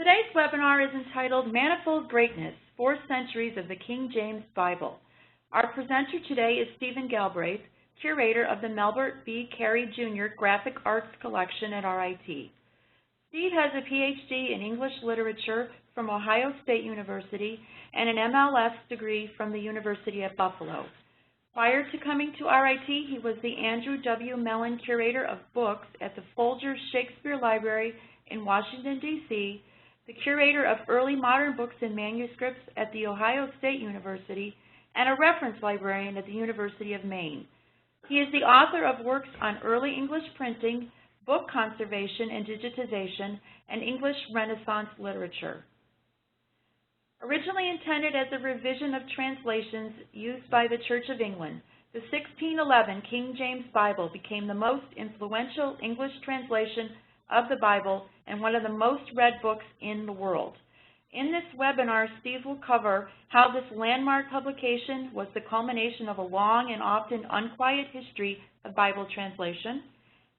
Today's webinar is entitled Manifold Greatness, 4 Centuries of the King James Bible. Our presenter today is Steven Galbraith, curator of the Melbert B. Cary Jr. Graphic Arts Collection at RIT. Steve has a Ph.D. in English Literature from Ohio State University and an MLS degree from the University of Buffalo. Prior to coming to RIT, he was the Andrew W. Mellon Curator of Books at the Folger Shakespeare Library in Washington, D.C., the Curator of Early Modern Books and Manuscripts at The Ohio State University, and a reference librarian at the University of Maine. He is the author of works on early English printing, book conservation and digitization, and English Renaissance literature. Originally intended as a revision of translations used by the Church of England, the 1611 King James Bible became the most influential English translation of the Bible and one of the most read books in the world. In this webinar, Steve will cover how this landmark publication was the culmination of a long and often unquiet history of Bible translation,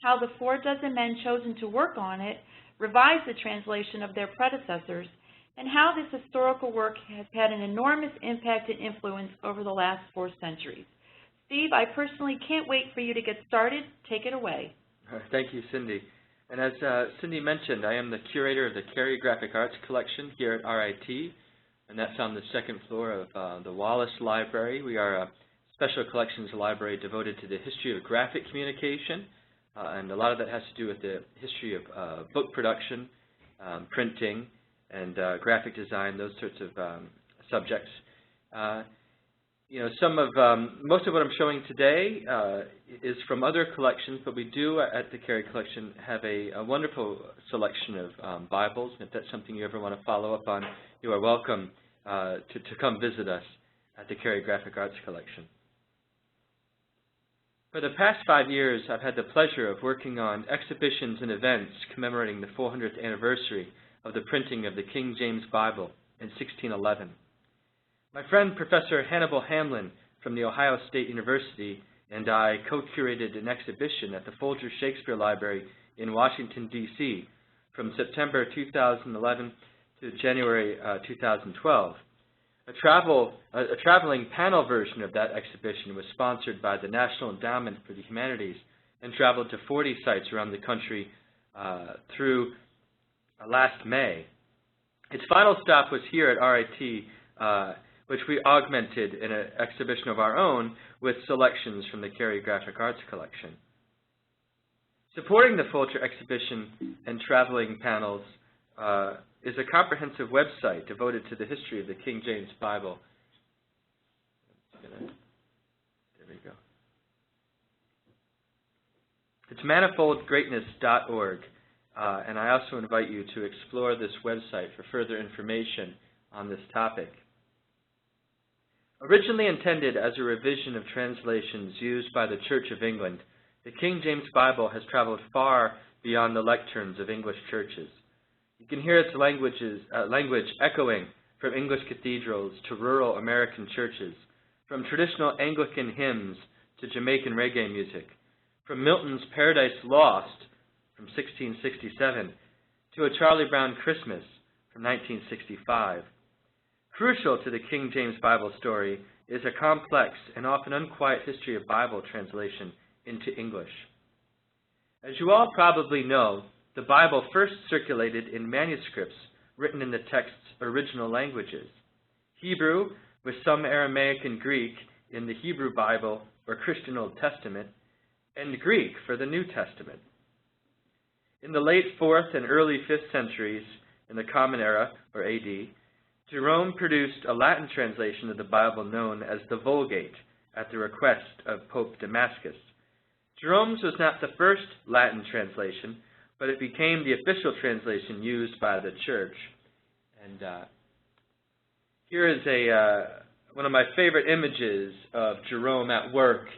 how the 4 men chosen to work on it revised the translation of their predecessors, and how this historical work has had an enormous impact and influence over the last 4 centuries. Steve, I personally can't wait for you to get started. Take it away. Thank you, Cindy. And as Cindy mentioned, I am the curator of the Cary Graphic Arts Collection here at RIT, and that's on the 2nd floor of the Wallace Library. We are a special collections library devoted to the history of graphic communication, and a lot of that has to do with the history of book production, printing, and graphic design, those sorts of subjects. Most of what I'm showing today is from other collections, but we do at the Cary Collection have a wonderful selection of Bibles. And if that's something you ever want to follow up on, you are welcome to come visit us at the Cary Graphic Arts Collection. For the past 5 years, I've had the pleasure of working on exhibitions and events commemorating the 400th anniversary of the printing of the King James Bible in 1611. My friend Professor Hannibal Hamlin from the Ohio State University and I co-curated an exhibition at the Folger Shakespeare Library in Washington, D.C. from September 2011 to January 2012. A traveling panel version of that exhibition was sponsored by the National Endowment for the Humanities and traveled to 40 sites around the country through last May. Its final stop was here at RIT, which we augmented in an exhibition of our own with selections from the Cary Graphic Arts Collection. Supporting the Folger exhibition and traveling panels is a comprehensive website devoted to the history of the King James Bible. There we go. It's manifoldgreatness.org, and I also invite you to explore this website for further information on this topic. Originally intended as a revision of translations used by the Church of England, the King James Bible has traveled far beyond the lecterns of English churches. You can hear its language echoing from English cathedrals to rural American churches, from traditional Anglican hymns to Jamaican reggae music, from Milton's Paradise Lost from 1667 to a Charlie Brown Christmas from 1965. Crucial to the King James Bible story is a complex and often unquiet history of Bible translation into English. As you all probably know, the Bible first circulated in manuscripts written in the text's original languages: Hebrew, with some Aramaic and Greek in the Hebrew Bible or Christian Old Testament, and Greek for the New Testament. In the late 4th and early 5th centuries, in the Common Era, or AD, Jerome produced a Latin translation of the Bible known as the Vulgate at the request of Pope Damascus. Jerome's was not the first Latin translation, but it became the official translation used by the Church. And here is one of my favorite images of Jerome at work.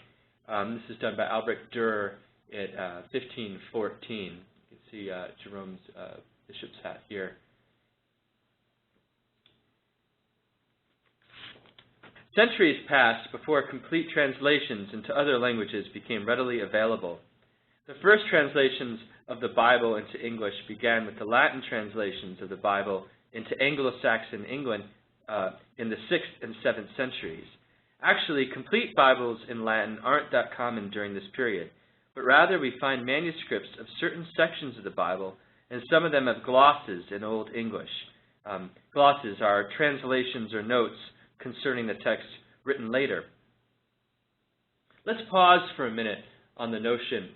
This is done by Albrecht Dürer at 1514. You can see Jerome's bishop's hat here. Centuries passed before complete translations into other languages became readily available. The first translations of the Bible into English began with the Latin translations of the Bible into Anglo-Saxon England in the 6th and 7th centuries. Actually, complete Bibles in Latin aren't that common during this period, but rather we find manuscripts of certain sections of the Bible, and some of them have glosses in Old English. Glosses are translations or notes concerning the text written later. Let's pause for a minute on the notion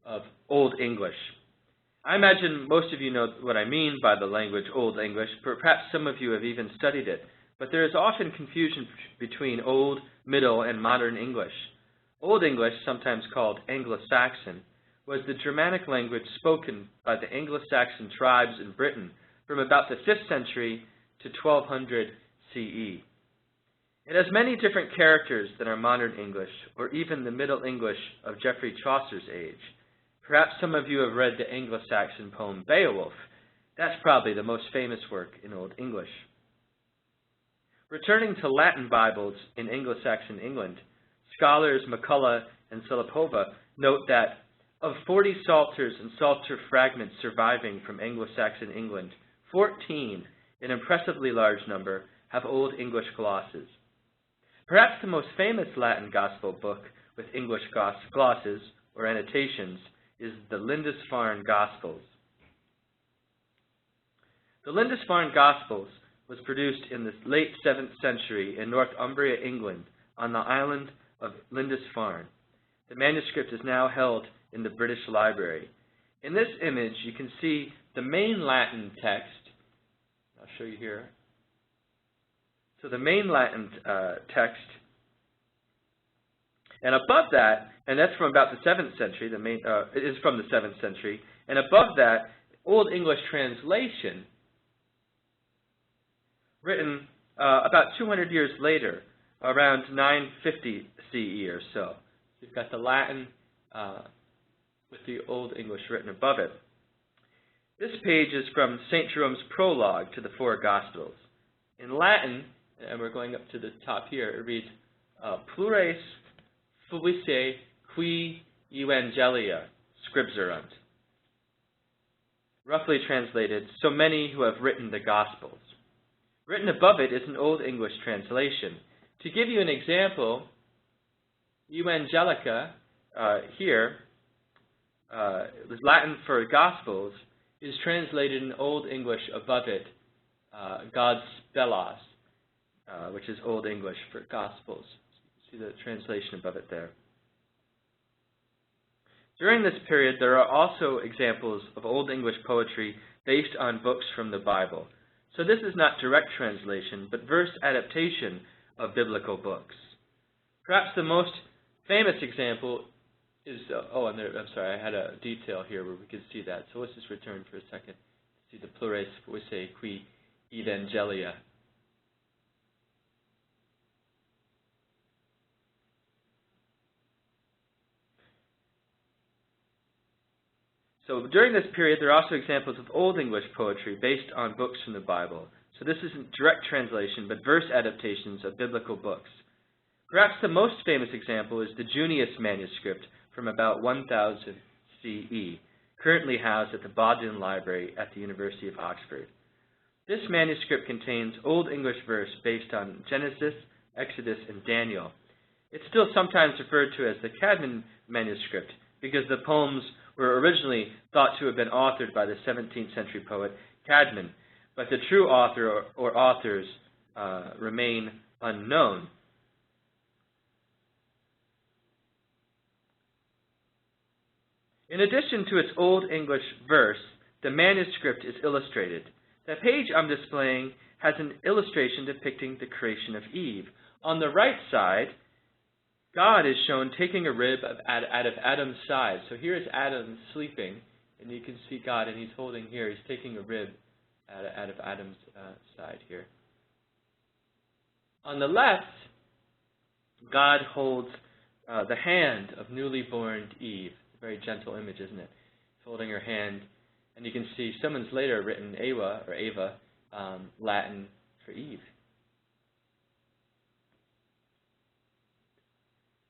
of Old English. I imagine most of you know what I mean by the language Old English, perhaps some of you have even studied it, but there is often confusion between Old, Middle, and Modern English. Old English, sometimes called Anglo-Saxon, was the Germanic language spoken by the Anglo-Saxon tribes in Britain from about the 5th century to 1200 CE. It has many different characters than our modern English, or even the Middle English of Geoffrey Chaucer's age. Perhaps some of you have read the Anglo-Saxon poem Beowulf. That's probably the most famous work in Old English. Returning to Latin Bibles in Anglo-Saxon England, scholars McCullough and Silipova note that of 40 psalters and psalter fragments surviving from Anglo-Saxon England, 14, an impressively large number, have Old English glosses. Perhaps the most famous Latin Gospel book with English glosses or annotations is the Lindisfarne Gospels. The Lindisfarne Gospels was produced in the late 7th century in Northumbria, England, on the island of Lindisfarne. The manuscript is now held in the British Library. In this image, you can see the main Latin text. I'll show you here. So the main Latin text, and above that, and that's from about the 7th century, it is from the 7th century, and above that, Old English translation, written about 200 years later, around 950 CE or so. You've got the Latin with the Old English written above it. This page is from St. Jerome's prologue to the four Gospels. In Latin, and we're going up to the top here, it reads, plures fuisse qui evangelia scripserunt. Roughly translated, so many who have written the Gospels. Written above it is an Old English translation. To give you an example, evangelica here, was Latin for Gospels, is translated in Old English above it, God's spelos, which is Old English for Gospels. See the translation above it there. During this period, there are also examples of Old English poetry based on books from the Bible. So this is not direct translation, but verse adaptation of biblical books. Perhaps the most famous example is, I'm sorry, I had a detail here where we could see that. So let's just return for a second to see the plures fuisse qui evangelia. So during this period, there are also examples of Old English poetry based on books from the Bible. So this isn't direct translation, but verse adaptations of biblical books. Perhaps the most famous example is the Junius manuscript from about 1000 CE, currently housed at the Bodleian Library at the University of Oxford. This manuscript contains Old English verse based on Genesis, Exodus, and Daniel. It's still sometimes referred to as the Cadman manuscript because the poems were originally thought to have been authored by the 17th century poet Cadman, but the true author or authors remain unknown. In addition to its Old English verse, the manuscript is illustrated. The page I'm displaying has an illustration depicting the creation of Eve. On the right side, God is shown taking a rib out of Adam's side. So here is Adam sleeping, and you can see God, and he's holding here. He's taking a rib out of Adam's side here. On the left, God holds the hand of newly born Eve. It's a very gentle image, isn't it? He's holding her hand, and you can see someone's later written Eva, or Ava, Latin for Eve.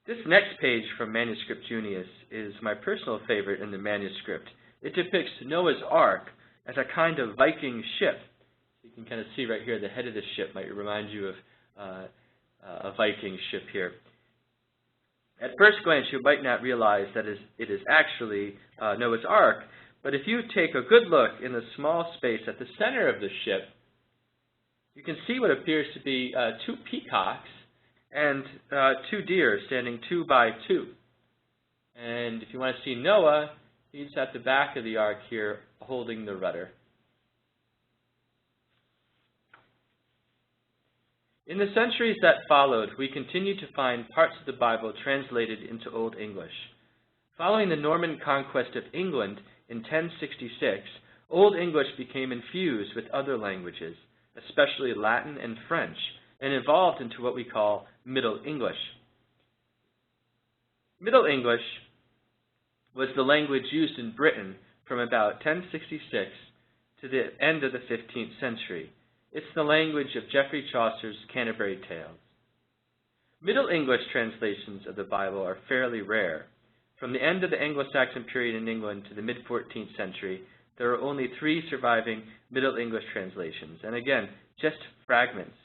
This next page from Manuscript Junius is my personal favorite in the manuscript It depicts Noah's Ark as a kind of Viking ship. You can kind of see right here the head of the ship might remind you of a Viking ship here. At first glance, you might not realize that it is actually Noah's Ark, but if you take a good look in the small space at the center of the ship, you can see what appears to be 2 peacocks and 2 deer standing 2 by 2. And if you want to see Noah, he's at the back of the ark here holding the rudder. In the centuries that followed, we continued to find parts of the Bible translated into Old English. Following the Norman conquest of England in 1066, Old English became infused with other languages, especially Latin and French, and evolved into what we call Middle English. Middle English was the language used in Britain from about 1066 to the end of the 15th century. It's the language of Geoffrey Chaucer's Canterbury Tales. Middle English translations of the Bible are fairly rare. From the end of the Anglo-Saxon period in England to the mid-14th century, there are only 3 surviving Middle English translations, and again, just fragments.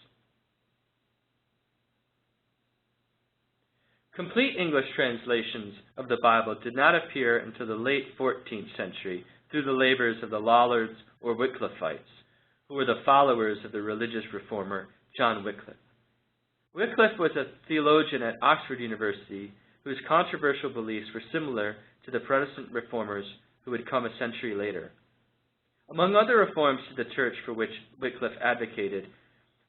Complete English translations of the Bible did not appear until the late 14th century through the labors of the Lollards or Wycliffites, who were the followers of the religious reformer John Wycliffe. Wycliffe was a theologian at Oxford University whose controversial beliefs were similar to the Protestant reformers who would come a century later. Among other reforms to the church for which Wycliffe advocated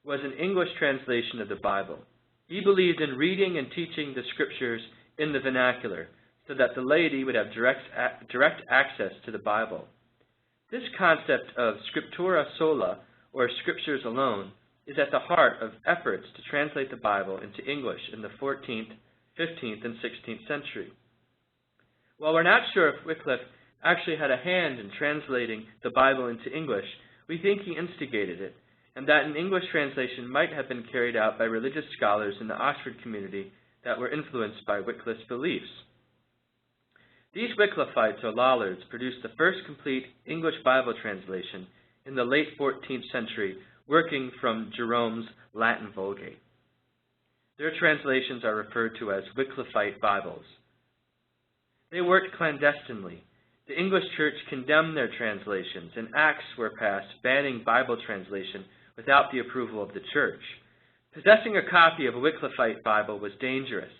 was an English translation of the Bible. He believed in reading and teaching the scriptures in the vernacular so that the laity would have direct access to the Bible. This concept of scriptura sola, or scriptures alone, is at the heart of efforts to translate the Bible into English in the 14th, 15th, and 16th century. While we're not sure if Wycliffe actually had a hand in translating the Bible into English, we think he instigated it, and that an English translation might have been carried out by religious scholars in the Oxford community that were influenced by Wycliffe's beliefs. These Wycliffites, or Lollards, produced the first complete English Bible translation in the late 14th century, working from Jerome's Latin Vulgate. Their translations are referred to as Wycliffite Bibles. They worked clandestinely. The English church condemned their translations, and acts were passed banning Bible translation without the approval of the church. Possessing a copy of a Wycliffite Bible was dangerous,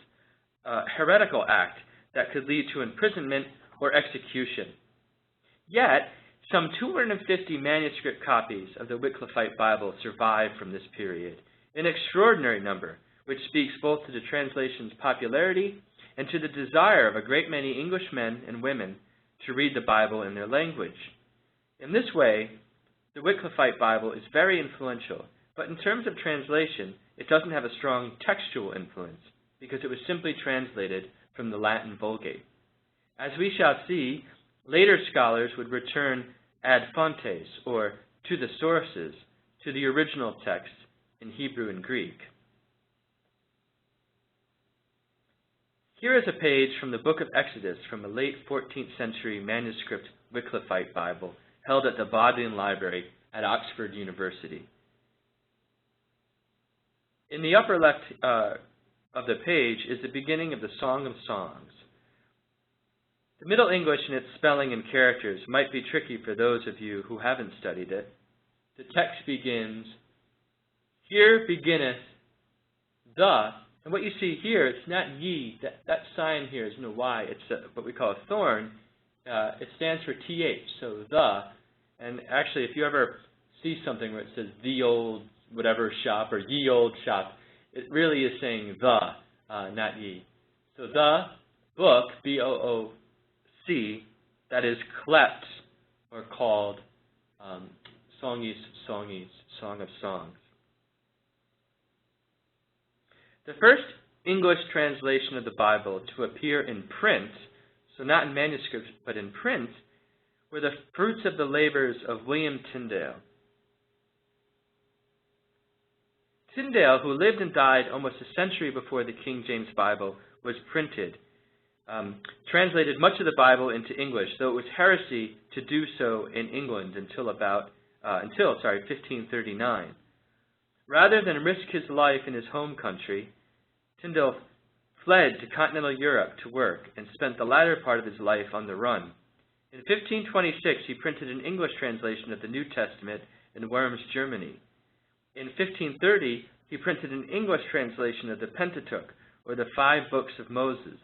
a heretical act that could lead to imprisonment or execution. Yet, some 250 manuscript copies of the Wycliffite Bible survive from this period, an extraordinary number, which speaks both to the translation's popularity and to the desire of a great many English men and women to read the Bible in their language. In this way, the Wycliffite Bible is very influential, but in terms of translation, it doesn't have a strong textual influence because it was simply translated from the Latin Vulgate. As we shall see, later scholars would return ad fontes, or to the sources, to the original text in Hebrew and Greek. Here is a page from the book of Exodus from a late 14th century manuscript Wycliffite Bible held at the Bodleian Library at Oxford University. In the upper left of the page is the beginning of the Song of Songs. The Middle English in its spelling and characters might be tricky for those of you who haven't studied it. The text begins, "Here beginneth the," and what you see here, it's not ye, that sign here is no Y, it's what we call a thorn. It stands for TH, so the, and actually if you ever see something where it says the old whatever shop or ye old shop, it really is saying the, not ye. So the book, B-O-O-C, that is clept or called Songis of Songies, Song of Songs. The first English translation of the Bible to appear in print, so not in manuscripts but in print, were the fruits of the labors of William Tyndale. Tyndale, who lived and died almost a century before the King James Bible was printed, translated much of the Bible into English, though it was heresy to do so in England until 1539. Rather than risk his life in his home country, Tyndale fled to continental Europe to work and spent the latter part of his life on the run. In 1526, he printed an English translation of the New Testament in Worms, Germany. In 1530, he printed an English translation of the Pentateuch, or the 5 books of Moses.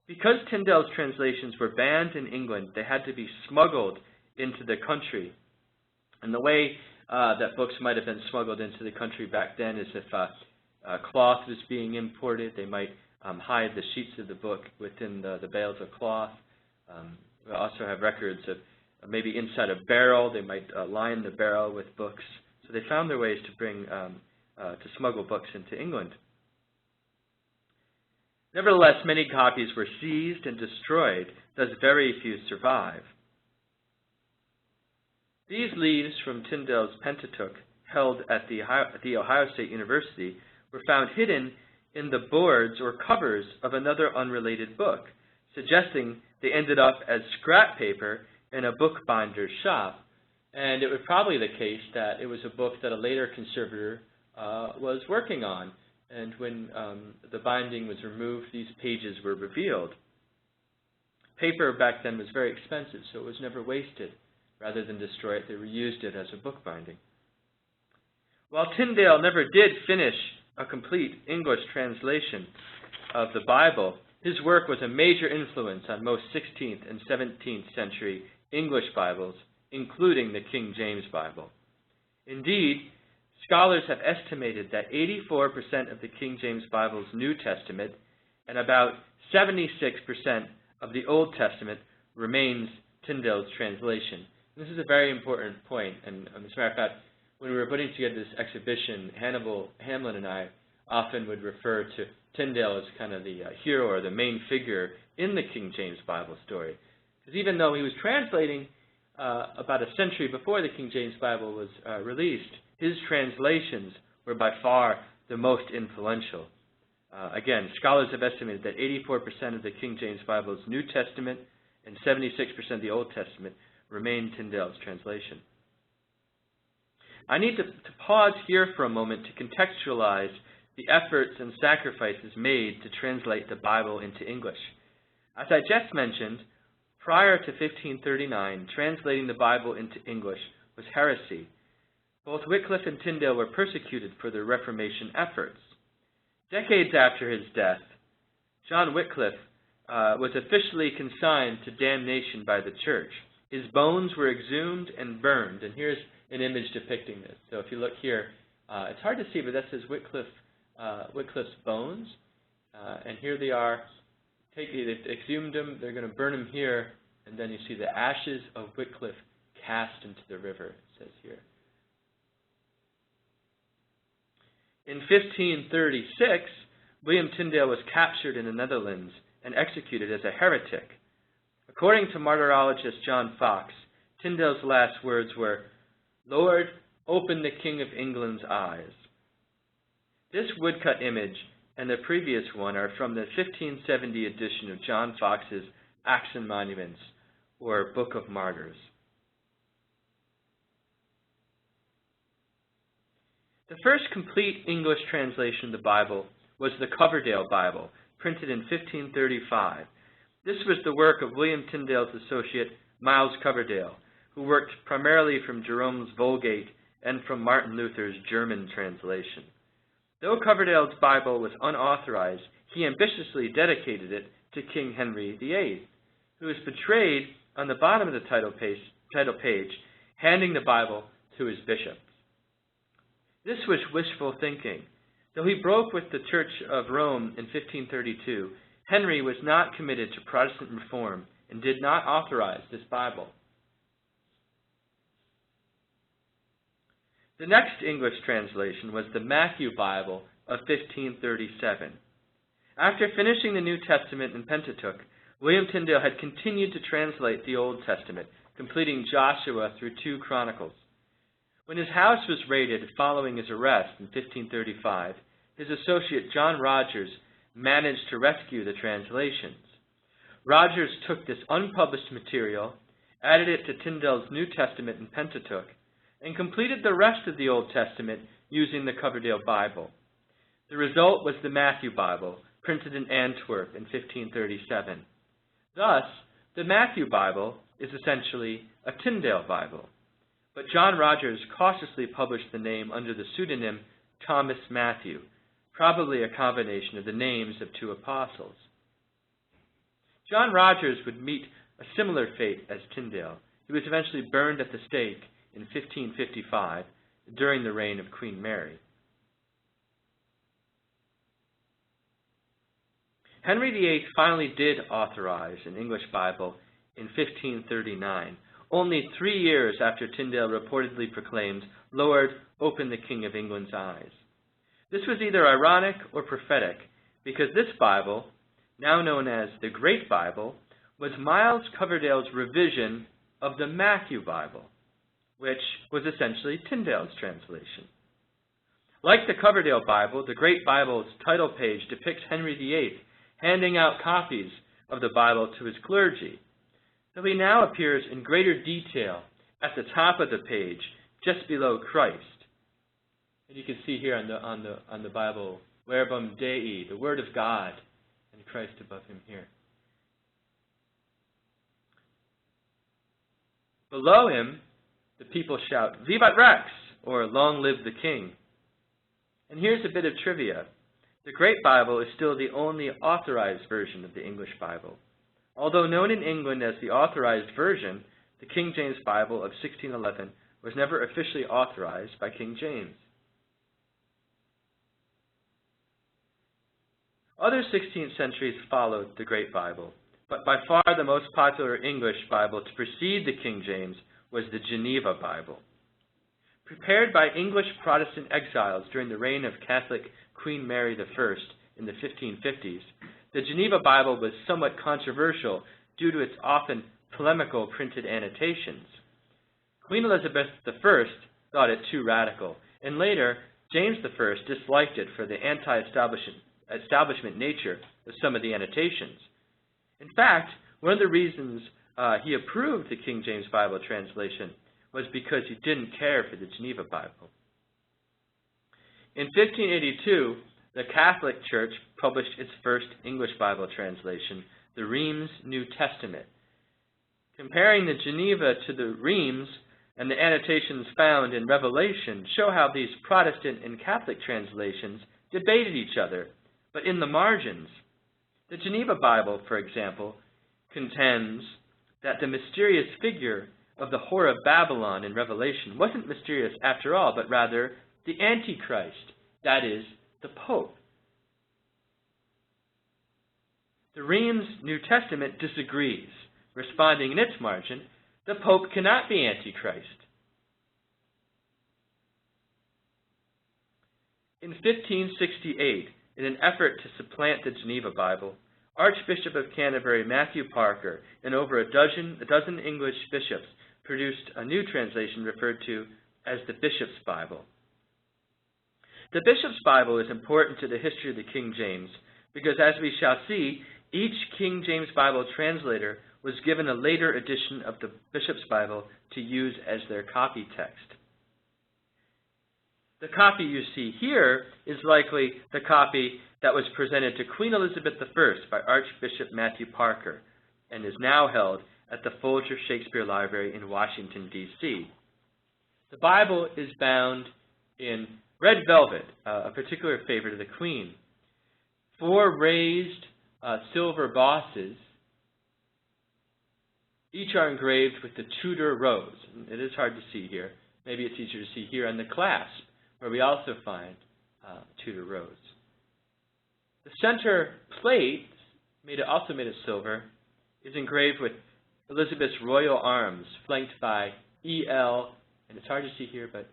Because Tyndale's translations were banned in England, they had to be smuggled into the country. And the way that books might have been smuggled into the country back then is if cloth was being imported, they might hide the sheets of the book within the bales of cloth. We also have records of maybe inside a barrel, they might line the barrel with books. So they found their ways to bring, to smuggle books into England. Nevertheless, many copies were seized and destroyed, thus very few survive. These leaves from Tyndale's Pentateuch, held at the Ohio State University, were found hidden in the boards or covers of another unrelated book, suggesting they ended up as scrap paper in a bookbinder's shop. And it was probably the case that it was a book that a later conservator was working on. And when the binding was removed, these pages were revealed. Paper back then was very expensive, so it was never wasted. Rather than destroy it, they reused it as a bookbinding. While Tyndale never did finish a complete English translation of the Bible, his work was a major influence on most 16th and 17th century English Bibles, including the King James Bible. Indeed, scholars have estimated that 84% of the King James Bible's New Testament and about 76% of the Old Testament remains Tyndale's translation. This is a very important point, and as a matter of fact, when we were putting together this exhibition, Hamlin and I often would refer to Tyndale as kind of the hero or the main figure in the King James Bible story. Because even though he was translating about a century before the King James Bible was released, his translations were by far the most influential. Again, scholars have estimated that 84% of the King James Bible's New Testament and 76% of the Old Testament remain Tyndale's translation. I need to pause here for a moment to contextualize the efforts and sacrifices made to translate the Bible into English. As I just mentioned, prior to 1539, translating the Bible into English was heresy. Both Wycliffe and Tyndale were persecuted for their Reformation efforts. Decades after his death, John Wycliffe was officially consigned to damnation by the church. His bones were exhumed and burned, and here's an image depicting this. So if you look here, it's hard to see, but that says Wycliffe's bones, and here they are. They've exhumed him, they're going to burn him here, and then you see the ashes of Wycliffe cast into the river, it says here. In 1536, William Tyndale was captured in the Netherlands and executed as a heretic. According to martyrologist John Fox, Tyndale's last words were, "Lord, open the King of England's eyes." This woodcut image and the previous one are from the 1570 edition of John Fox's Acts and Monuments, or Book of Martyrs. The first complete English translation of the Bible was the Coverdale Bible, printed in 1535. This was the work of William Tyndale's associate, Miles Coverdale, who worked primarily from Jerome's Vulgate and from Martin Luther's German translation. Though Coverdale's Bible was unauthorized, he ambitiously dedicated it to King Henry VIII, who is portrayed on the bottom of the title page, handing the Bible to his bishop. This was wishful thinking. Though he broke with the Church of Rome in 1532, Henry was not committed to Protestant reform and did not authorize this Bible. The next English translation was the Matthew Bible of 1537. After finishing the New Testament and Pentateuch, William Tyndale had continued to translate the Old Testament, completing Joshua through 2 Chronicles. When his house was raided following his arrest in 1535, his associate John Rogers managed to rescue the translations. Rogers took this unpublished material, added it to Tyndale's New Testament and Pentateuch, and completed the rest of the Old Testament using the Coverdale Bible. The result was the Matthew Bible, printed in Antwerp in 1537. Thus, the Matthew Bible is essentially a Tyndale Bible, but John Rogers cautiously published the name under the pseudonym Thomas Matthew, probably a combination of the names of two apostles. John Rogers would meet a similar fate as Tyndale. He was eventually burned at the stake in 1555 during the reign of Queen Mary. Henry VIII finally did authorize an English Bible in 1539, only 3 years after Tyndale reportedly proclaimed, "Lord, open the King of England's eyes." This was either ironic or prophetic, because this Bible, now known as the Great Bible, was Miles Coverdale's revision of the Matthew Bible, which was essentially Tyndale's translation. Like the Coverdale Bible, the Great Bible's title page depicts Henry VIII handing out copies of the Bible to his clergy, though he now appears in greater detail at the top of the page, just below Christ. And you can see here on the Bible, Verbum Dei, the Word of God, and Christ above him here. Below him, the people shout, "Vivat Rex!" or "Long live the King." And here's a bit of trivia. The Great Bible is still the only authorized version of the English Bible. Although known in England as the Authorized Version, the King James Bible of 1611 was never officially authorized by King James. Other 16th centuries followed the Great Bible, but by far the most popular English Bible to precede the King James was the Geneva Bible. Prepared by English Protestant exiles during the reign of Catholic Queen Mary I in the 1550s, the Geneva Bible was somewhat controversial due to its often polemical printed annotations. Queen Elizabeth I thought it too radical, and later James I disliked it for the anti-establishment nature of some of the annotations. In fact, one of the reasons he approved the King James Bible translation was because he didn't care for the Geneva Bible. In 1582, the Catholic Church published its first English Bible translation, the Reims New Testament. Comparing the Geneva to the Reims and the annotations found in Revelation show how these Protestant and Catholic translations debated each other, but in the margins. The Geneva Bible, for example, contends that the mysterious figure of the whore of Babylon in Revelation wasn't mysterious after all, but rather the Antichrist, that is, the Pope. The Reims New Testament disagrees, responding in its margin, the Pope cannot be Antichrist. In 1568, in an effort to supplant the Geneva Bible, Archbishop of Canterbury Matthew Parker and over a dozen English bishops produced a new translation referred to as the Bishop's Bible. The Bishop's Bible is important to the history of the King James because, as we shall see, each King James Bible translator was given a later edition of the Bishop's Bible to use as their copy text. The copy you see here is likely the copy that was presented to Queen Elizabeth I by Archbishop Matthew Parker and is now held at the Folger Shakespeare Library in Washington, D.C. The Bible is bound in red velvet, a particular favorite of the Queen. 4 raised silver bosses, each are engraved with the Tudor rose. It is hard to see here. Maybe it's easier to see here on the clasp, where we also find Tudor rose. The center plate, also made of silver, is engraved with Elizabeth's royal arms, flanked by E.L., and it's hard to see here, but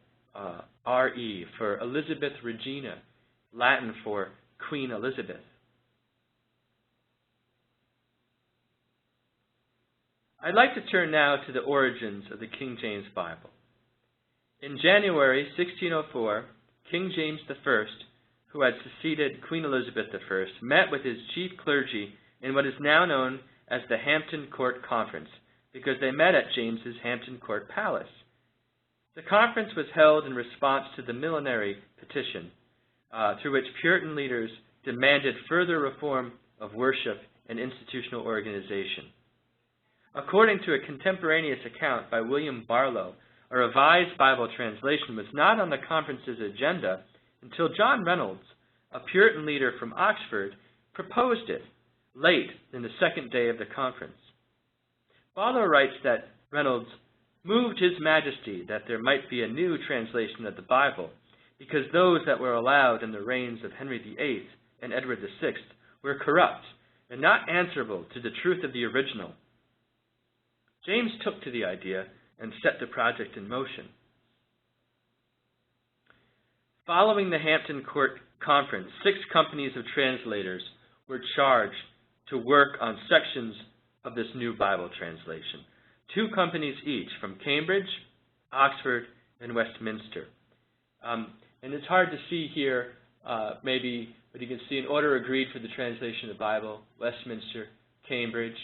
R.E. for Elizabeth Regina, Latin for Queen Elizabeth. I'd like to turn now to the origins of the King James Bible. In January 1604, King James I, who had succeeded Queen Elizabeth I, met with his chief clergy in what is now known as the Hampton Court Conference because they met at James's Hampton Court Palace. The conference was held in response to the millenary petition, through which Puritan leaders demanded further reform of worship and institutional organization. According to a contemporaneous account by William Barlow, a revised Bible translation was not on the conference's agenda until John Reynolds, a Puritan leader from Oxford, proposed it late in the second day of the conference. Barlow writes that Reynolds moved His Majesty that there might be a new translation of the Bible, because those that were allowed in the reigns of Henry VIII and Edward VI were corrupt and not answerable to the truth of the original. James took to the idea and set the project in motion. Following the Hampton Court Conference, 6 companies of translators were charged to work on sections of this new Bible translation. 2 companies each from Cambridge, Oxford, and Westminster. And it's hard to see here, maybe, but you can see an order agreed for the translation of the Bible, Westminster, Cambridge,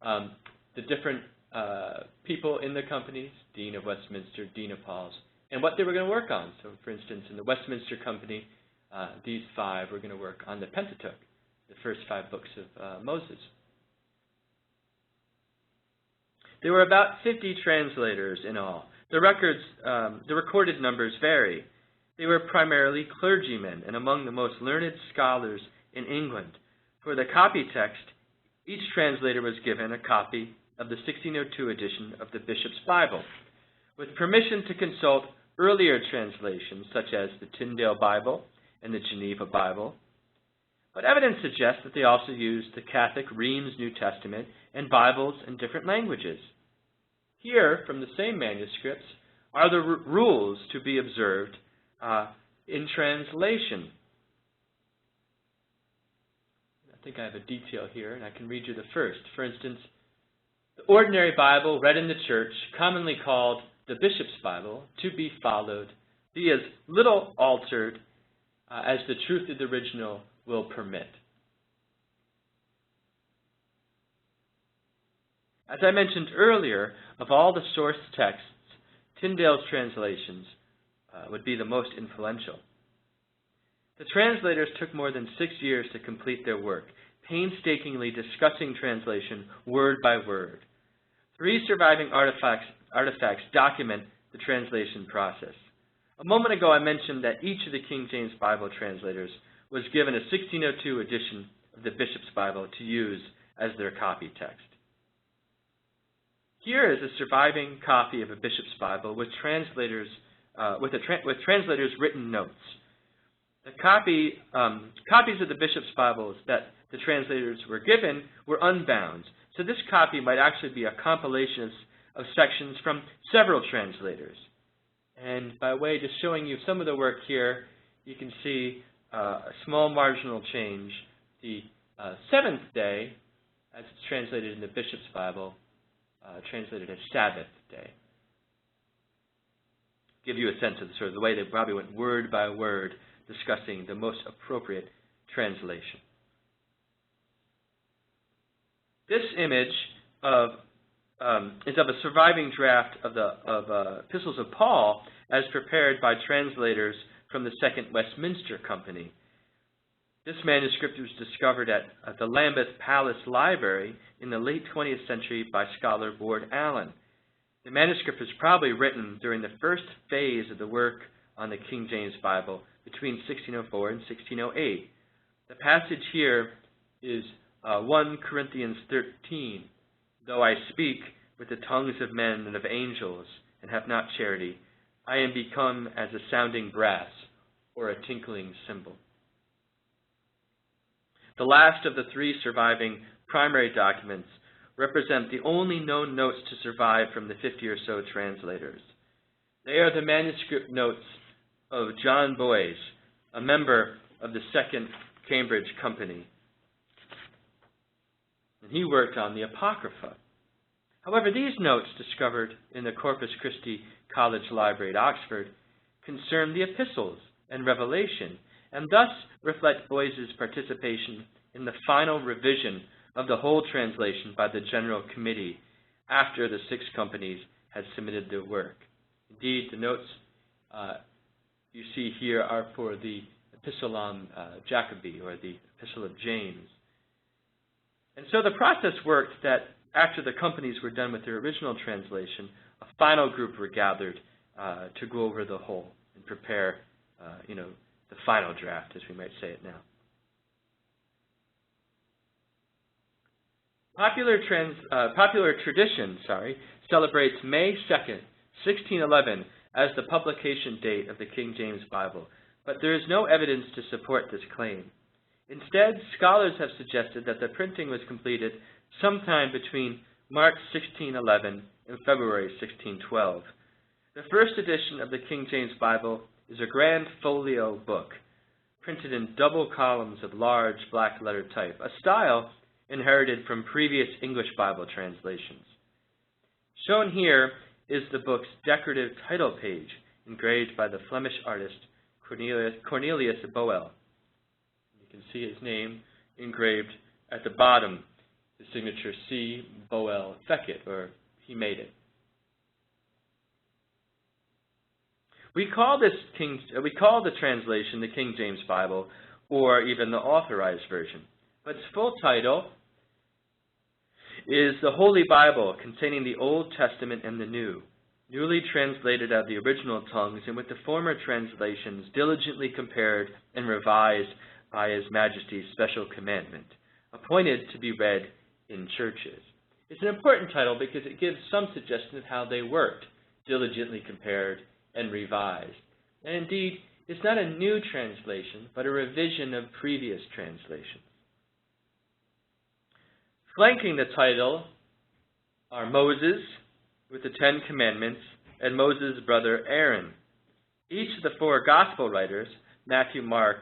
the different people in the companies, Dean of Westminster, Dean of Paul's, and what they were going to work on. So, for instance, in the Westminster Company, these 5 were going to work on the Pentateuch, the first 5 books of Moses. There were about 50 translators in all. The recorded numbers vary. They were primarily clergymen and among the most learned scholars in England. For the copy text, each translator was given a copy of the 1602 edition of the Bishop's Bible, with permission to consult earlier translations such as the Tyndale Bible and the Geneva Bible. But evidence suggests that they also used the Catholic Reims New Testament and Bibles in different languages. Here, from the same manuscripts, are the rules to be observed in translation. I think I have a detail here, and I can read you the first. For instance, the ordinary Bible read in the church, commonly called the Bishop's Bible, to be followed, be as little altered as the truth of the original will permit. As I mentioned earlier, of all the source texts, Tyndale's translations would be the most influential. The translators took more than 6 years to complete their work, painstakingly discussing translation word by word. 3 surviving artifacts document the translation process. A moment ago I mentioned that each of the King James Bible translators was given a 1602 edition of the Bishop's Bible to use as their copy text. Here is a surviving copy of a Bishop's Bible with translators' written notes. The copies of the Bishop's Bibles that the translators were given were unbound, so this copy might actually be a compilation of sections from several translators. And by way of just showing you some of the work here, you can see a small marginal change. The 7th day, as it's translated in the Bishop's Bible, translated as Sabbath day. Give you a sense of sort of the way they probably went word by word discussing the most appropriate translation. This image is of a surviving draft of Epistles of Paul as prepared by translators from the Second Westminster Company. This manuscript was discovered at the Lambeth Palace Library in the late 20th century by scholar Ward Allen. The manuscript was probably written during the first phase of the work on the King James Bible between 1604 and 1608. The passage here is 1 Corinthians 13. Though I speak with the tongues of men and of angels and have not charity, I am become as a sounding brass or a tinkling cymbal. The last of the 3 surviving primary documents represent the only known notes to survive from the 50 or so translators. They are the manuscript notes of John Boyes, a member of the Second Cambridge Company. And he worked on the Apocrypha. However, these notes discovered in the Corpus Christi College Library at Oxford concern the epistles and Revelation, and thus reflect Boyes' participation in the final revision of the whole translation by the General Committee after the 6 companies had submitted their work. Indeed, the notes you see here are for the Epistolum Jacobi, or the Epistle of James. And so the process worked that after the companies were done with their original translation, a final group were gathered to go over the whole and prepare, the final draft, as we might say it now. Popular tradition celebrates May 2nd, 1611 as the publication date of the King James Bible, but there is no evidence to support this claim. Instead, scholars have suggested that the printing was completed sometime between March 1611 and February 1612. The first edition of the King James Bible is a grand folio book, printed in double columns of large black letter type, a style inherited from previous English Bible translations. Shown here is the book's decorative title page, engraved by the Flemish artist Cornelius Boel. You can see his name engraved at the bottom, the signature C. Boel Fecit, or he made it. We call the translation the King James Bible, or even the Authorized Version, but its full title is the Holy Bible, containing the Old Testament and the New, newly translated out of the original tongues, and with the former translations diligently compared and revised by His Majesty's special commandment, appointed to be read in churches. It's an important title because it gives some suggestion of how they worked, diligently compared and revised. And indeed, it's not a new translation, but a revision of previous translations. Flanking the title are Moses with the 10 Commandments and Moses' brother Aaron. Each of the 4 gospel writers, Matthew, Mark,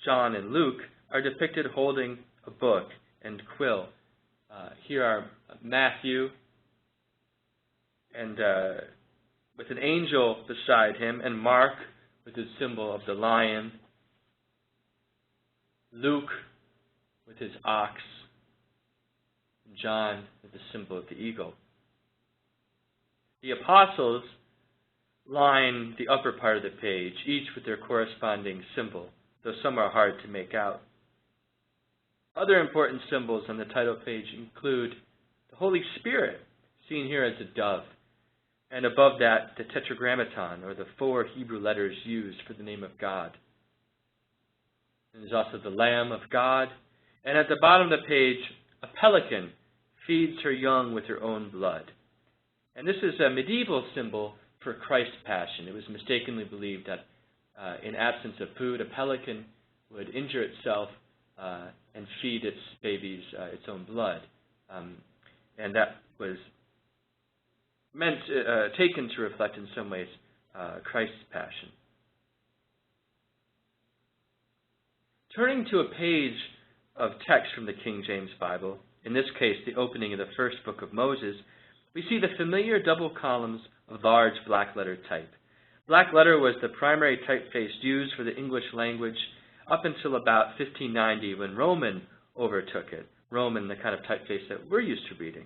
John, and Luke, are depicted holding a book and quill. Here are Matthew and with an angel beside him, and Mark with his symbol of the lion, Luke with his ox, John with the symbol of the eagle. The apostles line the upper part of the page, each with their corresponding symbol, though some are hard to make out. Other important symbols on the title page include the Holy Spirit, seen here as a dove, and above that, the tetragrammaton, or the 4 Hebrew letters used for the name of God. And there's also the Lamb of God, and at the bottom of the page, a pelican feeds her young with her own blood. And this is a medieval symbol for Christ's passion. It was mistakenly believed that in absence of food, a pelican would injure itself and feed its babies its own blood. And that was taken to reflect in some ways Christ's passion. Turning to a page of text from the King James Bible, in this case the opening of the first book of Moses, we see the familiar double columns of large black letter type. Black letter was the primary typeface used for the English language up until about 1590 when Roman overtook it. Roman, the kind of typeface that we're used to reading.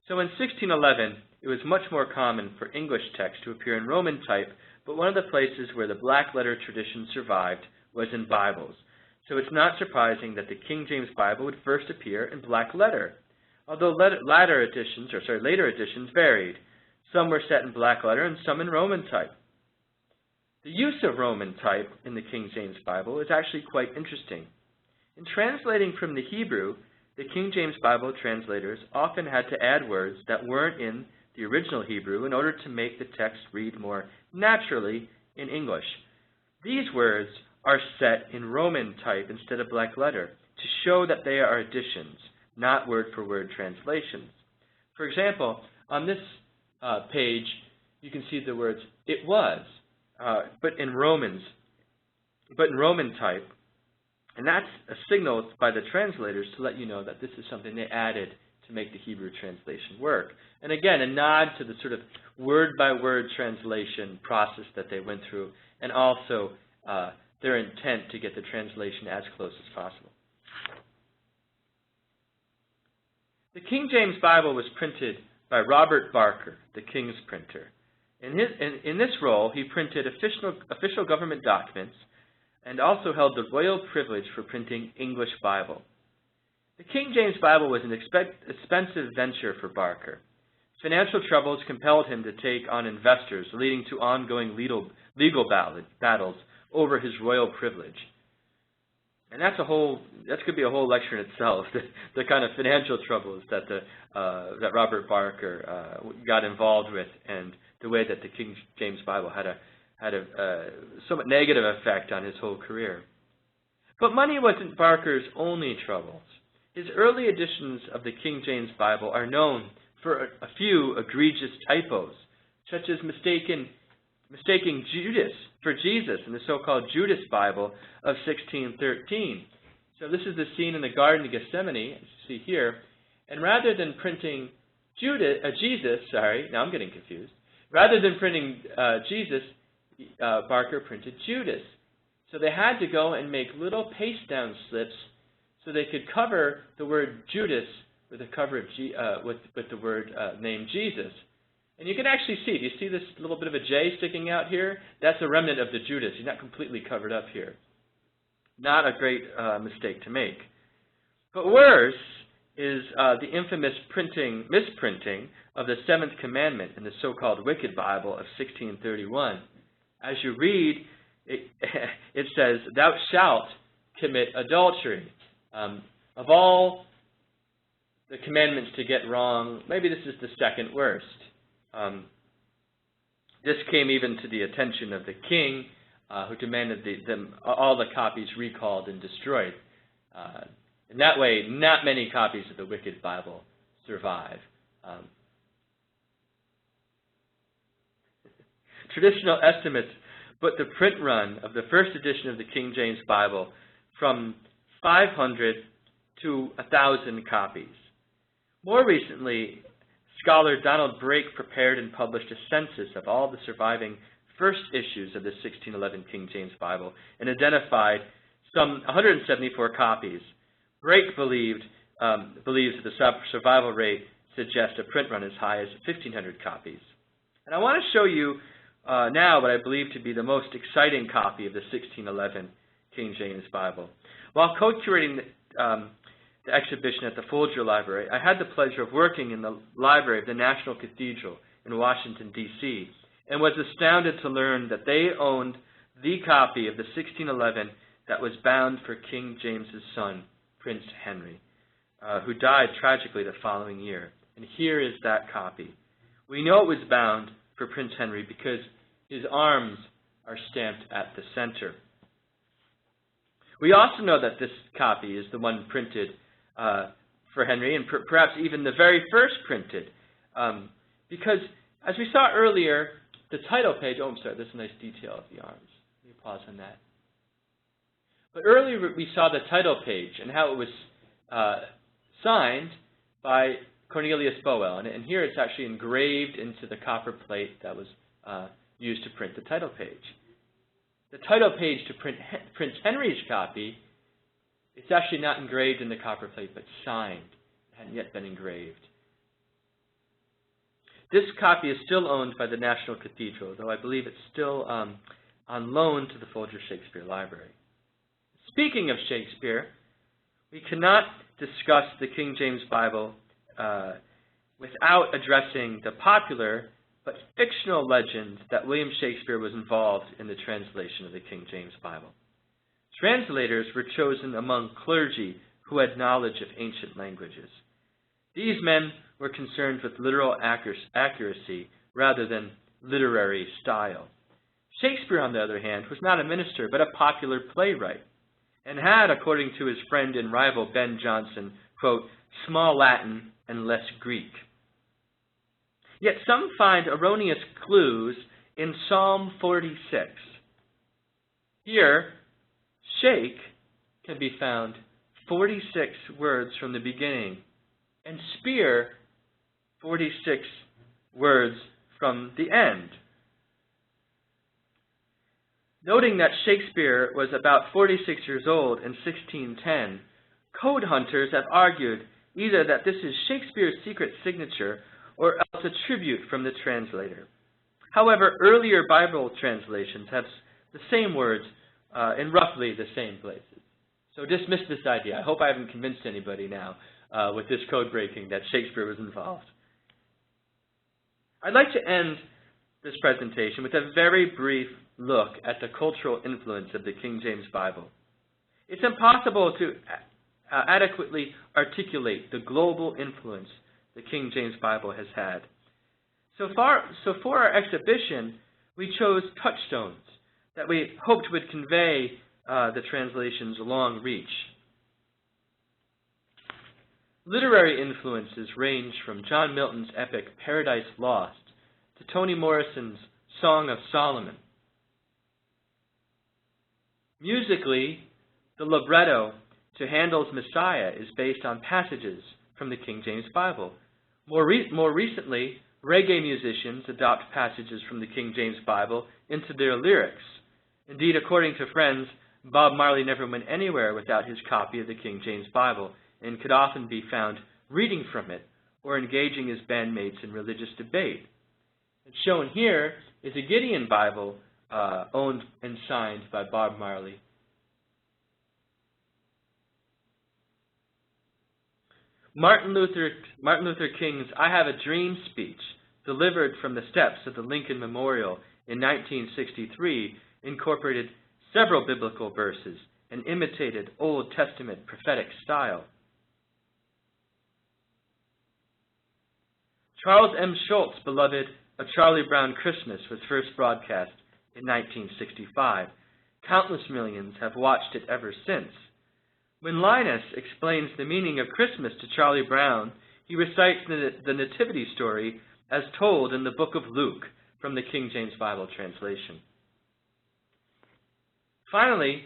So in 1611, it was much more common for English text to appear in Roman type, but one of the places where the black letter tradition survived was in Bibles. So it's not surprising that the King James Bible would first appear in black letter, although later editions varied. Some were set in black letter and some in Roman type. The use of Roman type in the King James Bible is actually quite interesting. In translating from the Hebrew, the King James Bible translators often had to add words that weren't in the original Hebrew in order to make the text read more naturally in English. These words are set in Roman type instead of black letter to show that they are additions, not word-for-word translations. For example, on this page, you can see the words "it was," but in Roman type, and that's a signal by the translators to let you know that this is something they added to make the Hebrew translation work. And again, a nod to the sort of word-by-word translation process that they went through, and also their intent to get the translation as close as possible. The King James Bible was printed by Robert Barker, the King's printer. In this role, he printed official government documents and also held the royal privilege for printing English Bible. The King James Bible was an expensive venture for Barker. Financial troubles compelled him to take on investors, leading to ongoing legal battles over his royal privilege. And that could be a whole lecture in itself, the kind of financial troubles that Robert Barker got involved with, and the way that the King James Bible had a somewhat negative effect on his whole career. But money wasn't Barker's only troubles. His early editions of the King James Bible are known for a few egregious typos, such as mistaking Judas for Jesus in the so-called Judas Bible of 1613. So this is the scene in the Garden of Gethsemane, as you see here, and rather than printing now I'm getting confused. Rather than printing Jesus, Barker printed Judas. So they had to go and make little paste-down slips so they could cover the word Judas with the cover of with the word name Jesus. And you can actually see, do you see this little bit of a J sticking out here? That's a remnant of the Judas. He's not completely covered up here. Not a great mistake to make. But worse is the infamous misprinting of the seventh commandment in the so-called Wicked Bible of 1631. As you read, it says, "Thou shalt commit adultery." Of all the commandments to get wrong, maybe this is the second worst. This came even to the attention of the king, who demanded all the copies recalled and destroyed. In that way, not many copies of the Wicked Bible survive. Traditional estimates put the print run of the first edition of the King James Bible from 500 to 1,000 copies. More recently, scholar Donald Brake prepared and published a census of all the surviving first issues of the 1611 King James Bible and identified some 174 copies. Brake believes that the survival rate suggests a print run as high as 1,500 copies. And I want to show you now what I believe to be the most exciting copy of the 1611 King James Bible. While co-curating the exhibition at the Folger Library, I had the pleasure of working in the library of the National Cathedral in Washington, D.C., and was astounded to learn that they owned the copy of the 1611 that was bound for King James's son, Prince Henry, who died tragically the following year. And here is that copy. We know it was bound for Prince Henry because his arms are stamped at the center. We also know that this copy is the one printed for Henry, and perhaps even the very first printed, because as we saw earlier, the title page, oh, I'm sorry, there's a nice detail of the arms. Let me pause on that. But earlier we saw the title page and how it was signed by Cornelius Bowell, and here it's actually engraved into the copper plate that was used to print the title page. The title page to print Prince Henry's copy, it's actually not engraved in the copper plate, but signed. It hadn't yet been engraved. This copy is still owned by the National Cathedral, though I believe it's still on loan to the Folger Shakespeare Library. Speaking of Shakespeare, we cannot discuss the King James Bible without addressing the popular but fictional legend that William Shakespeare was involved in the translation of the King James Bible. Translators were chosen among clergy who had knowledge of ancient languages. These men were concerned with literal accuracy rather than literary style. Shakespeare, on the other hand, was not a minister but a popular playwright, and had, according to his friend and rival Ben Jonson, quote, small Latin and less Greek. Yet some find erroneous clues in Psalm 46. Here, shake can be found 46 words from the beginning, and spear 46 words from the end. Noting that Shakespeare was about 46 years old in 1610, code hunters have argued either that this is Shakespeare's secret signature or else a tribute from the translator. However, earlier Bible translations have the same words in roughly the same places. So dismiss this idea. I hope I haven't convinced anybody now with this code breaking that Shakespeare was involved. I'd like to end this presentation with a very brief look at the cultural influence of the King James Bible. It's impossible to adequately articulate the global influence the King James Bible has had. So for our exhibition, we chose touchstones that we hoped would convey the translation's long reach. Literary influences range from John Milton's epic Paradise Lost to Toni Morrison's Song of Solomon. Musically, the libretto to Handel's Messiah is based on passages from the King James Bible. More recently, reggae musicians adopt passages from the King James Bible into their lyrics. Indeed, according to friends, Bob Marley never went anywhere without his copy of the King James Bible and could often be found reading from it or engaging his bandmates in religious debate. And shown here is a Gideon Bible owned and signed by Bob Marley. Martin Luther King's I Have a Dream speech, delivered from the steps of the Lincoln Memorial in 1963, incorporated several biblical verses and imitated Old Testament prophetic style. Charles M. Schultz's beloved A Charlie Brown Christmas was first broadcast in 1965. Countless millions have watched it ever since. When Linus explains the meaning of Christmas to Charlie Brown, he recites the Nativity story as told in the book of Luke from the King James Bible translation. Finally,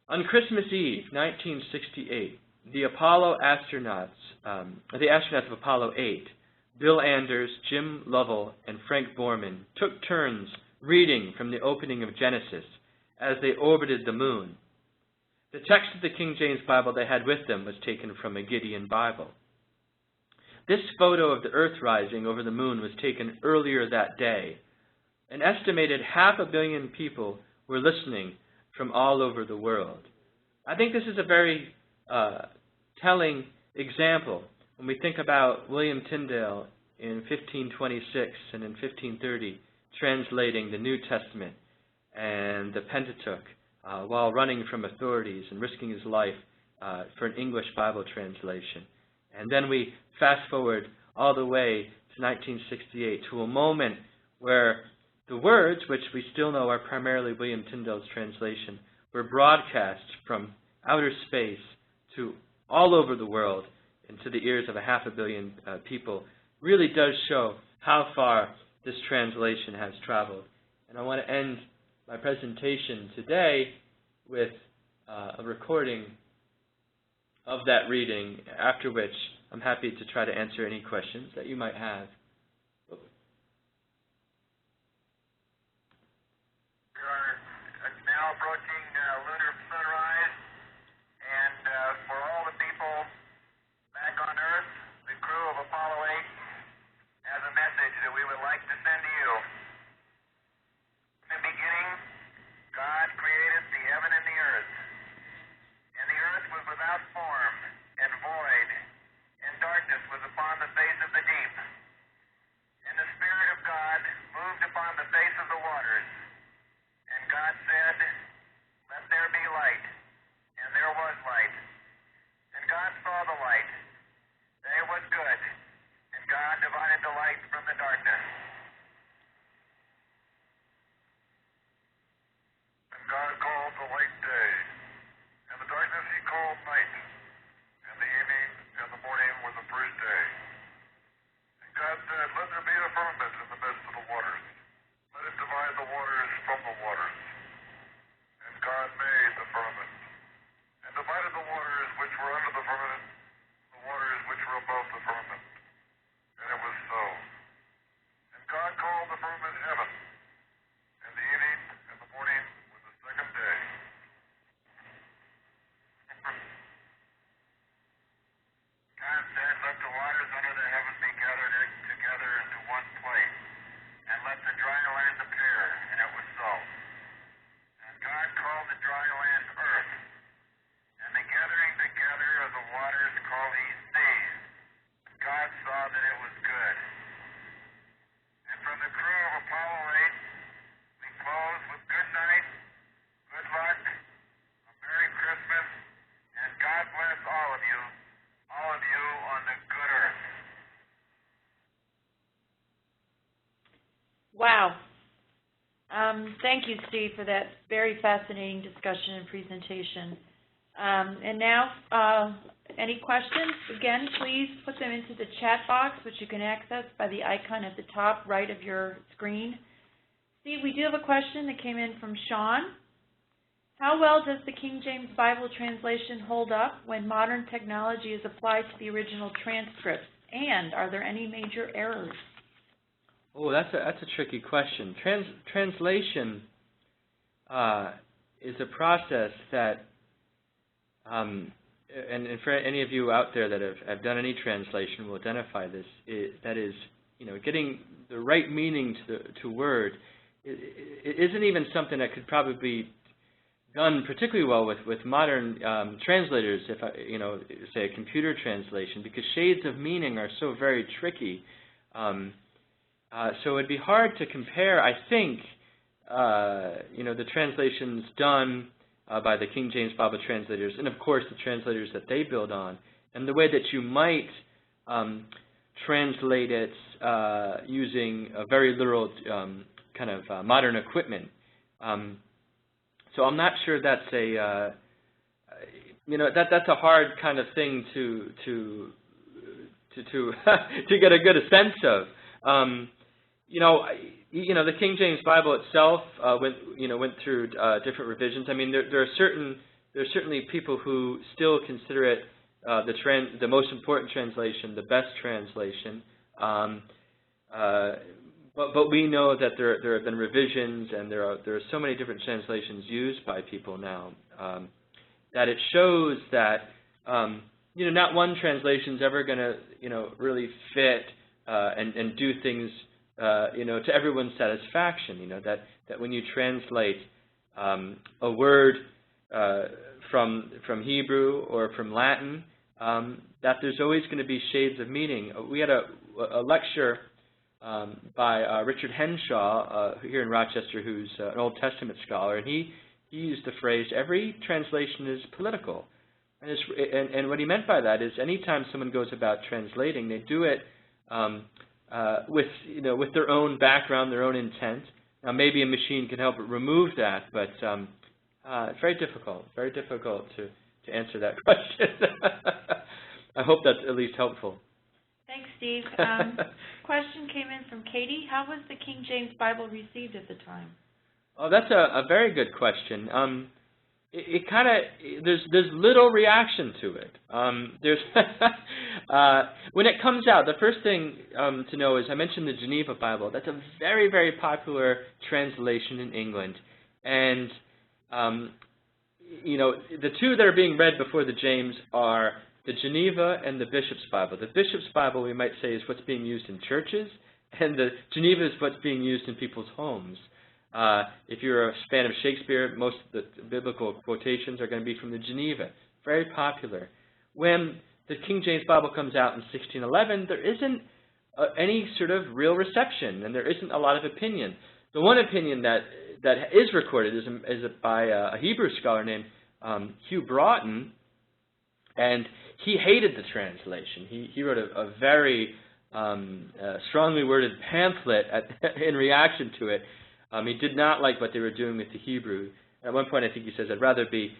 on Christmas Eve, 1968, the astronauts of Apollo 8, Bill Anders, Jim Lovell, and Frank Borman took turns reading from the opening of Genesis as they orbited the moon. The text of the King James Bible they had with them was taken from a Gideon Bible. This photo of the Earth rising over the moon was taken earlier that day. An estimated 500 million people were listening from all over the world. I think this is a very telling example when we think about William Tyndale in 1526 and in 1530 translating the New Testament and the Pentateuch while running from authorities and risking his life for an English Bible translation. And then we fast forward all the way to 1968 to a moment where the words, which we still know are primarily William Tyndale's translation, were broadcast from outer space to all over the world into the ears of 500 million people. Really does show how far this translation has traveled. And I want to end my presentation today with a recording of that reading, after which I'm happy to try to answer any questions that you might have. We are now approaching lunar sunrise, and for all the people back on Earth, the crew of Apollo 8 has a message that we would like to send to you. In the beginning, God created the heaven and the earth. And the earth was without form and void, and darkness was upon the face of the deep. And the Spirit of God moved upon the face of the waters. And God said, "Let there be light." And there was light. And God saw the light, that it was good. And God divided the light from the darkness. And God called the light day, and the darkness he called night. And the evening and the morning were the first day. And God said, "Let there be a firmament in the midst of the waters. Let it divide the waters from the waters." And God made the firmament, and divided the waters which were under the firmament, the waters which were above the firmament. And it was so. And God called the firmament heaven. And the evening and the morning were the second day. Thank you, Steve, for that very fascinating discussion and presentation. And now, any questions? Again, please put them into the chat box, which you can access by the icon at the top right of your screen. Steve, we do have a question that came in from Sean. How well does the King James Bible translation hold up when modern technology is applied to the original transcripts? And are there any major errors? Oh, that's a tricky question. Translation is a process that, and for any of you out there that have done any translation will identify this. That is, getting the right meaning to word. It isn't even something that could probably be done particularly well with modern translators, if say a computer translation, because shades of meaning are so very tricky. So it'd be hard to compare, I think, the translations done by the King James Bible translators, and of course the translators that they build on, and the way that you might translate it using a very literal kind of modern equipment. So I'm not sure that's a, that's a hard kind of thing to to get a good sense of. The King James Bible itself went through different revisions. I mean, there are certainly people who still consider it the most important translation, the best translation. But we know that there have been revisions, and there are so many different translations used by people now that it shows that not one translation is ever going to really fit and do things to everyone's satisfaction. That when you translate a word from Hebrew or from Latin, that there's always going to be shades of meaning. We had a lecture by Richard Henshaw here in Rochester, who's an Old Testament scholar, and he used the phrase, every translation is political. And what he meant by that is anytime someone goes about translating, they do it with their own background, their own intent. Now maybe a machine can help remove that, but it's very difficult to answer that question. I hope that's at least helpful. Thanks, Steve. Question came in from Katie. How was the King James Bible received at the time? Oh, that's a very good question. It kind of, there's little reaction to it. There's when it comes out, the first thing to know is I mentioned the Geneva Bible. That's a very, very popular translation in England, and the two that are being read before the James are the Geneva and the Bishop's Bible. The Bishop's Bible, we might say, is what's being used in churches, and the Geneva is what's being used in people's homes. If you're a fan of Shakespeare, most of the biblical quotations are going to be from the Geneva. Very popular. When the King James Bible comes out in 1611, there isn't any sort of real reception, and there isn't a lot of opinion. The one opinion that is recorded is by a Hebrew scholar named Hugh Broughton, and he hated the translation. He wrote a very strongly worded pamphlet in reaction to it. He did not like what they were doing with the Hebrew. At one point, I think he says, I'd rather be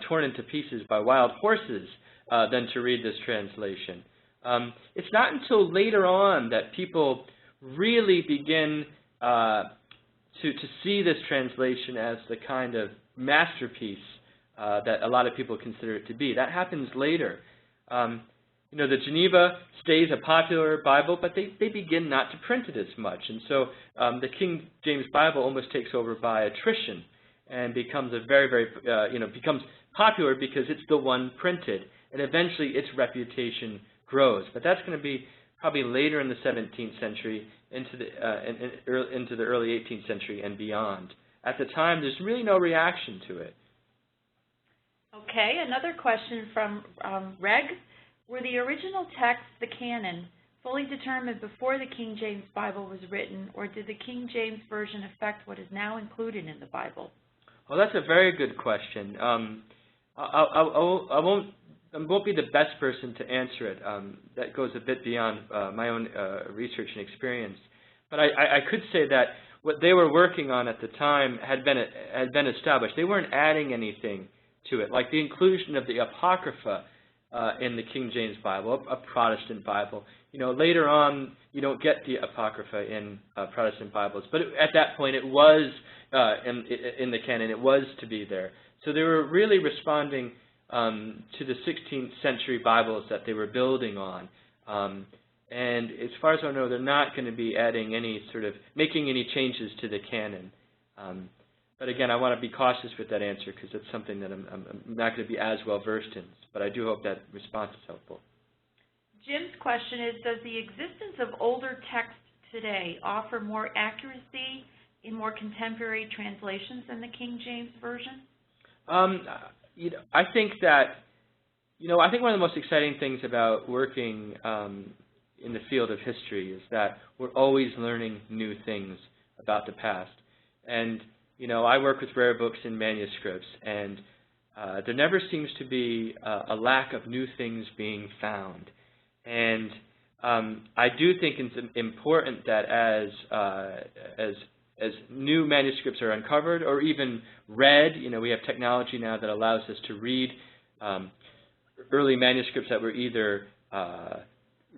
torn into pieces by wild horses than to read this translation. It's not until later on that people really begin to see this translation as the kind of masterpiece that a lot of people consider it to be. That happens later. The Geneva stays a popular Bible, but they begin not to print it as much. And so the King James Bible almost takes over by attrition and becomes a very, very, becomes popular because it's the one printed. And eventually its reputation grows. But that's going to be probably later in the 17th century into the early 18th century and beyond. At the time, there's really no reaction to it. Okay, another question from Reg. Were the original texts, the canon, fully determined before the King James Bible was written, or did the King James Version affect what is now included in the Bible? Well, that's a very good question. I won't be the best person to answer it. That goes a bit beyond my own research and experience. But I could say that what they were working on at the time had been established. They weren't adding anything to it, like the inclusion of the Apocrypha in the King James Bible, a Protestant Bible. Later on, you don't get the Apocrypha in Protestant Bibles, but at that point it was in the canon. It was to be there. So they were really responding to the 16th century Bibles that they were building on. And as far as I know, they're not going to be adding making any changes to the canon. But again, I want to be cautious with that answer because it's something that I'm not going to be as well versed in. But I do hope that response is helpful. Jim's question is, does the existence of older texts today offer more accuracy in more contemporary translations than the King James Version? I think that, I think one of the most exciting things about working in the field of history is that we're always learning new things about the past. And, I work with rare books and manuscripts, and there never seems to be a lack of new things being found. And I do think it's important that as new manuscripts are uncovered or even read, we have technology now that allows us to read early manuscripts that were either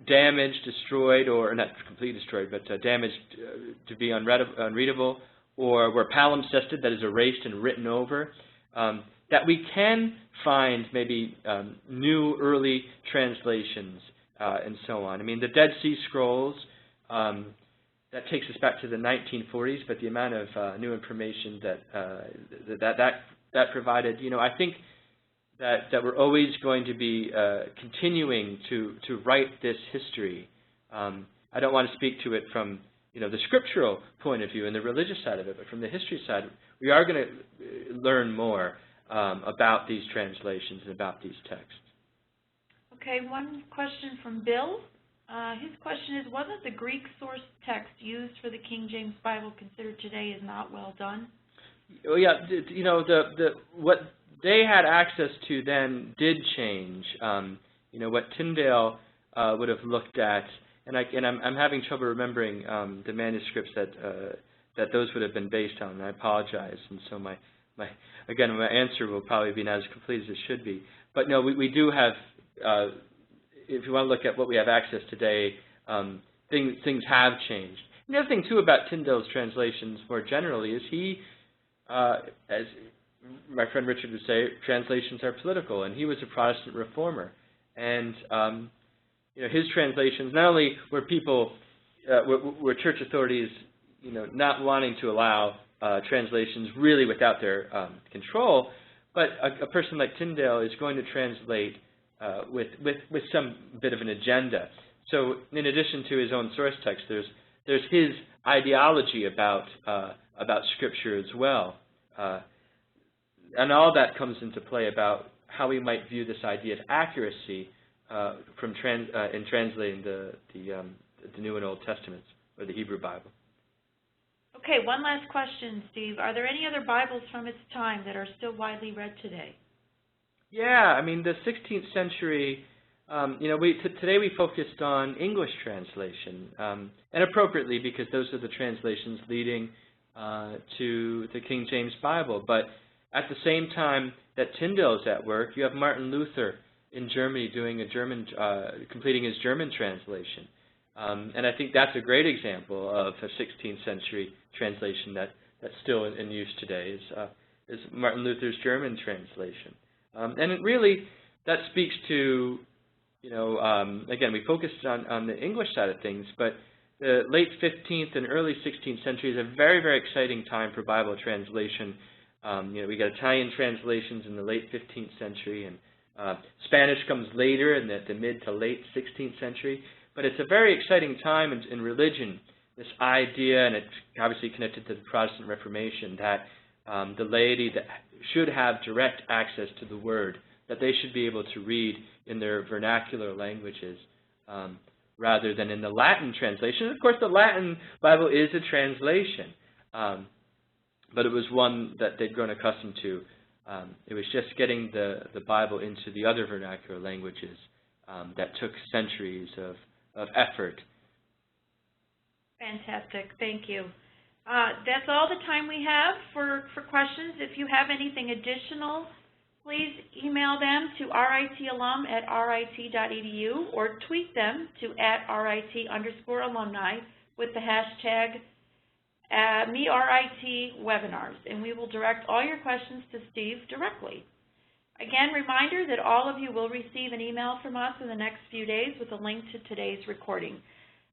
damaged, destroyed, or not completely destroyed, but damaged to be unreadable, or were palimpsested, that is erased and written over, that we can find maybe new early translations and so on. I mean, the Dead Sea Scrolls, that takes us back to the 1940s, but the amount of new information that provided, I think that we're always going to be continuing to write this history. I don't want to speak to it from the scriptural point of view and the religious side of it, but from the history side, we are going to learn more about these translations and about these texts. Okay, one question from Bill. His question is, wasn't the Greek source text used for the King James Bible considered today as not well done? Oh yeah, what they had access to then did change. What Tyndale would have looked at, and I'm having trouble remembering the manuscripts that those would have been based on, and I apologize. And so my answer will probably be not as complete as it should be. But no, we do have. If you want to look at what we have access today, things have changed. And the other thing, too, about Tyndale's translations more generally is he, as my friend Richard would say, translations are political, and he was a Protestant reformer. And his translations, not only were people, were church authorities, not wanting to allow translations really without their control, but a person like Tyndale is going to translate with some bit of an agenda. So in addition to his own source text, there's his ideology about Scripture as well. And all that comes into play about how we might view this idea of accuracy in translating the New and Old Testaments, or the Hebrew Bible. Okay, one last question, Steve. Are there any other Bibles from its time that are still widely read today? Yeah, I mean, the 16th century, today we focused on English translation, and appropriately because those are the translations leading to the King James Bible. But at the same time that Tyndale's at work, you have Martin Luther in Germany doing completing his German translation. And I think that's a great example of a 16th century translation that's still in use today, is Martin Luther's German translation. And it really, that speaks to, again, we focused on the English side of things, but the late 15th and early 16th century is a very, very exciting time for Bible translation. We got Italian translations in the late 15th century, and Spanish comes later in the mid to late 16th century. But it's a very exciting time in religion, this idea, and it's obviously connected to the Protestant Reformation, that the laity that should have direct access to the Word, that they should be able to read in their vernacular languages rather than in the Latin translation. Of course, the Latin Bible is a translation, but it was one that they'd grown accustomed to. It was just getting the Bible into the other vernacular languages that took centuries of effort. Fantastic. Thank you. That's all the time we have for questions. If you have anything additional, please email them to ritalum@rit.edu or tweet them to @RIT_alumni with the hashtag #MeRITWebinars, and we will direct all your questions to Steve directly. Again, reminder that all of you will receive an email from us in the next few days with a link to today's recording.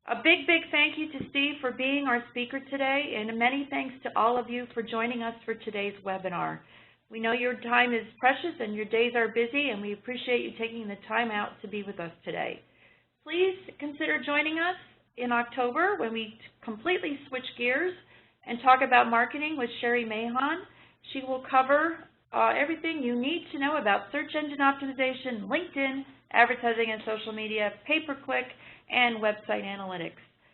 A big, big thank you to Steve for being our speaker today, and many thanks to all of you for joining us for today's webinar. We know your time is precious and your days are busy, and we appreciate you taking the time out to be with us today. Please consider joining us in October when we completely switch gears and talk about marketing with Sherry Mahon. She will cover everything you need to know about search engine optimization, LinkedIn, advertising and social media, pay-per-click, and website analytics.